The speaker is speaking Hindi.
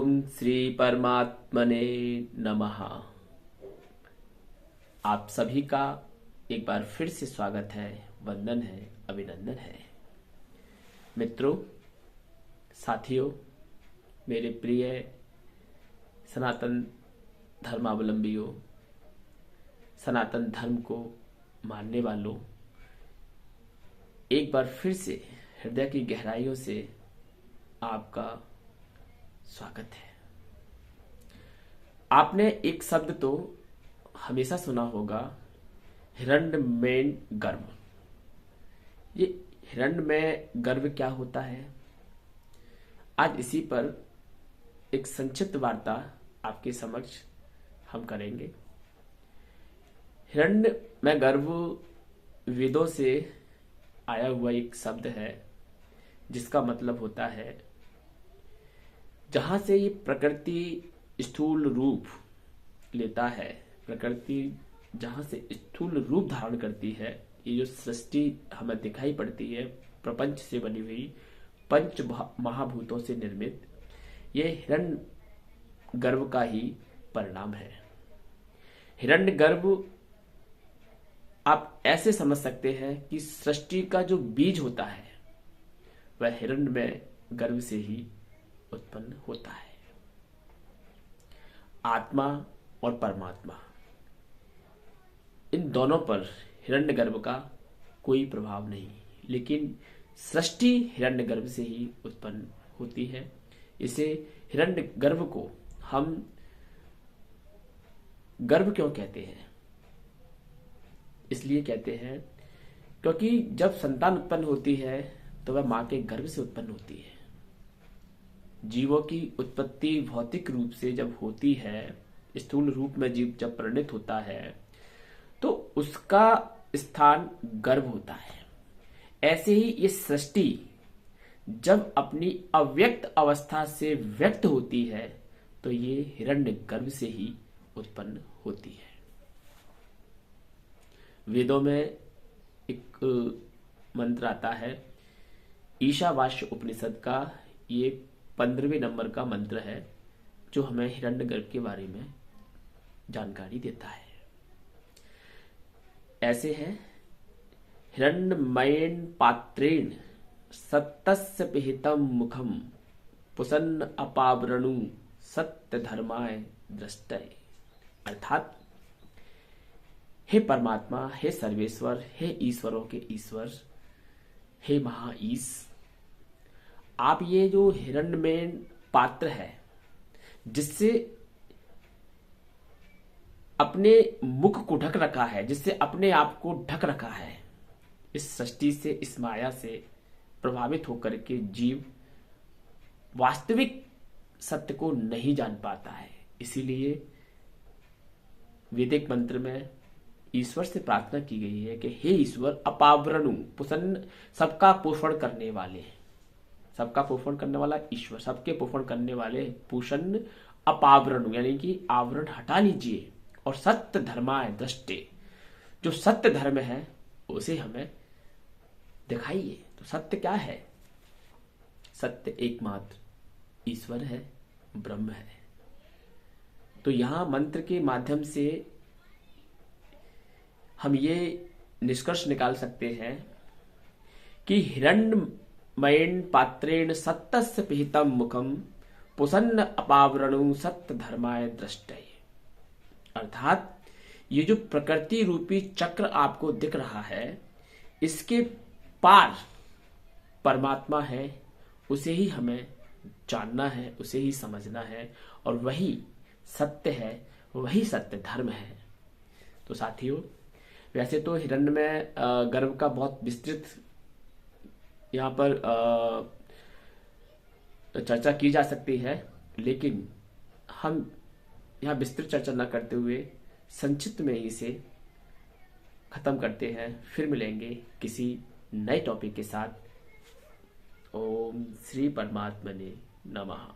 ओम श्री परमात्मने नमः। आप सभी का एक बार फिर से स्वागत है, वंदन है, अभिनंदन है। मित्रों, साथियों, मेरे प्रिय सनातन धर्मावलंबियों, सनातन धर्म को मानने वालों, एक बार फिर से हृदय की गहराइयों से आपका स्वागत है। आपने एक शब्द तो हमेशा सुना होगा, हिरण्मय गर्भ। ये हिरण्मय गर्भ क्या होता है? आज इसी पर एक संक्षिप्त वार्ता आपके समक्ष हम करेंगे। हिरण्मय गर्भ वेदों से आया हुआ एक शब्द है, जिसका मतलब होता है जहां से ये प्रकृति स्थूल रूप लेता है, प्रकृति जहां से स्थूल रूप धारण करती है, ये जो सृष्टि हमें दिखाई पड़ती है, प्रपंच से बनी हुई, पंच महाभूतों से निर्मित, ये हिरण्य गर्भ का ही परिणाम है। हिरण्य गर्भ आप ऐसे समझ सकते हैं कि सृष्टि का जो बीज होता है वह हिरण्यमय गर्भ से ही उत्पन्न होता है। आत्मा और परमात्मा, इन दोनों पर हिरण्यगर्भ का कोई प्रभाव नहीं, लेकिन सृष्टि हिरण्यगर्भ से ही उत्पन्न होती है। इसे हिरण्यगर्भ को हम गर्भ क्यों कहते हैं? इसलिए कहते हैं क्योंकि जब संतान उत्पन्न होती है तो वह मां के गर्भ से उत्पन्न होती है। जीवों की उत्पत्ति भौतिक रूप से जब होती है, स्थूल रूप में जीव जब परिणत होता है, तो उसका स्थान गर्भ होता है। ऐसे ही ये सृष्टि जब अपनी अव्यक्त अवस्था से व्यक्त होती है तो ये हिरण्य गर्भ से ही उत्पन्न होती है। वेदों में एक मंत्र आता है, ईशावास्य उपनिषद का ये 15वें नंबर का मंत्र है, जो हमें हिरण्यगर्भ के बारे में जानकारी देता है। ऐसे है, हिरण्मयेन पात्रेण सत्तस्य पिहितम मुखम पुसन्न अपावरणु सत्य धर्माय दृष्टय। अर्थात हे परमात्मा, हे सर्वेश्वर, हे ईश्वरों के ईश्वर, हे महाईश, आप ये जो हिरण्मय पात्र है, जिससे अपने मुख को ढक रखा है, जिससे अपने आप को ढक रखा है, इस सृष्टि से, इस माया से प्रभावित होकर के जीव वास्तविक सत्य को नहीं जान पाता है। इसीलिए वैदिक मंत्र में ईश्वर से प्रार्थना की गई है कि हे ईश्वर, अपावरणु पुसन, सबका पोषण करने वाले, सबका पोषण करने वाला ईश्वर, सबके पोषण करने वाले पूषण अपावरणु, यानी कि आवरण हटा लीजिए, और सत्य धर्माय दृष्टे, जो सत्य धर्म है उसे हमें दिखाइए। तो सत्य क्या है? सत्य एकमात्र ईश्वर है, ब्रह्म है। तो यहां मंत्र के माध्यम से हम ये निष्कर्ष निकाल सकते हैं कि हिरण्मयेन पात्रेण सत्तस्य पिहितम मुखम पुसन्न अपावरणु सत्य धर्माय दृष्टय। अर्थात ये जो प्रकृति रूपी चक्र आपको दिख रहा है, इसके पार परमात्मा है, उसे ही हमें जानना है, उसे ही समझना है, और वही सत्य है, वही सत्य धर्म है। तो साथियों, वैसे तो हिरण्यमय गर्भ का बहुत विस्तृत यहाँ पर चर्चा की जा सकती है, लेकिन हम यहाँ विस्तृत चर्चा न करते हुए संक्षिप्त में इसे खत्म करते हैं। फिर मिलेंगे किसी नए टॉपिक के साथ। ओम श्री परमात्मने नमः।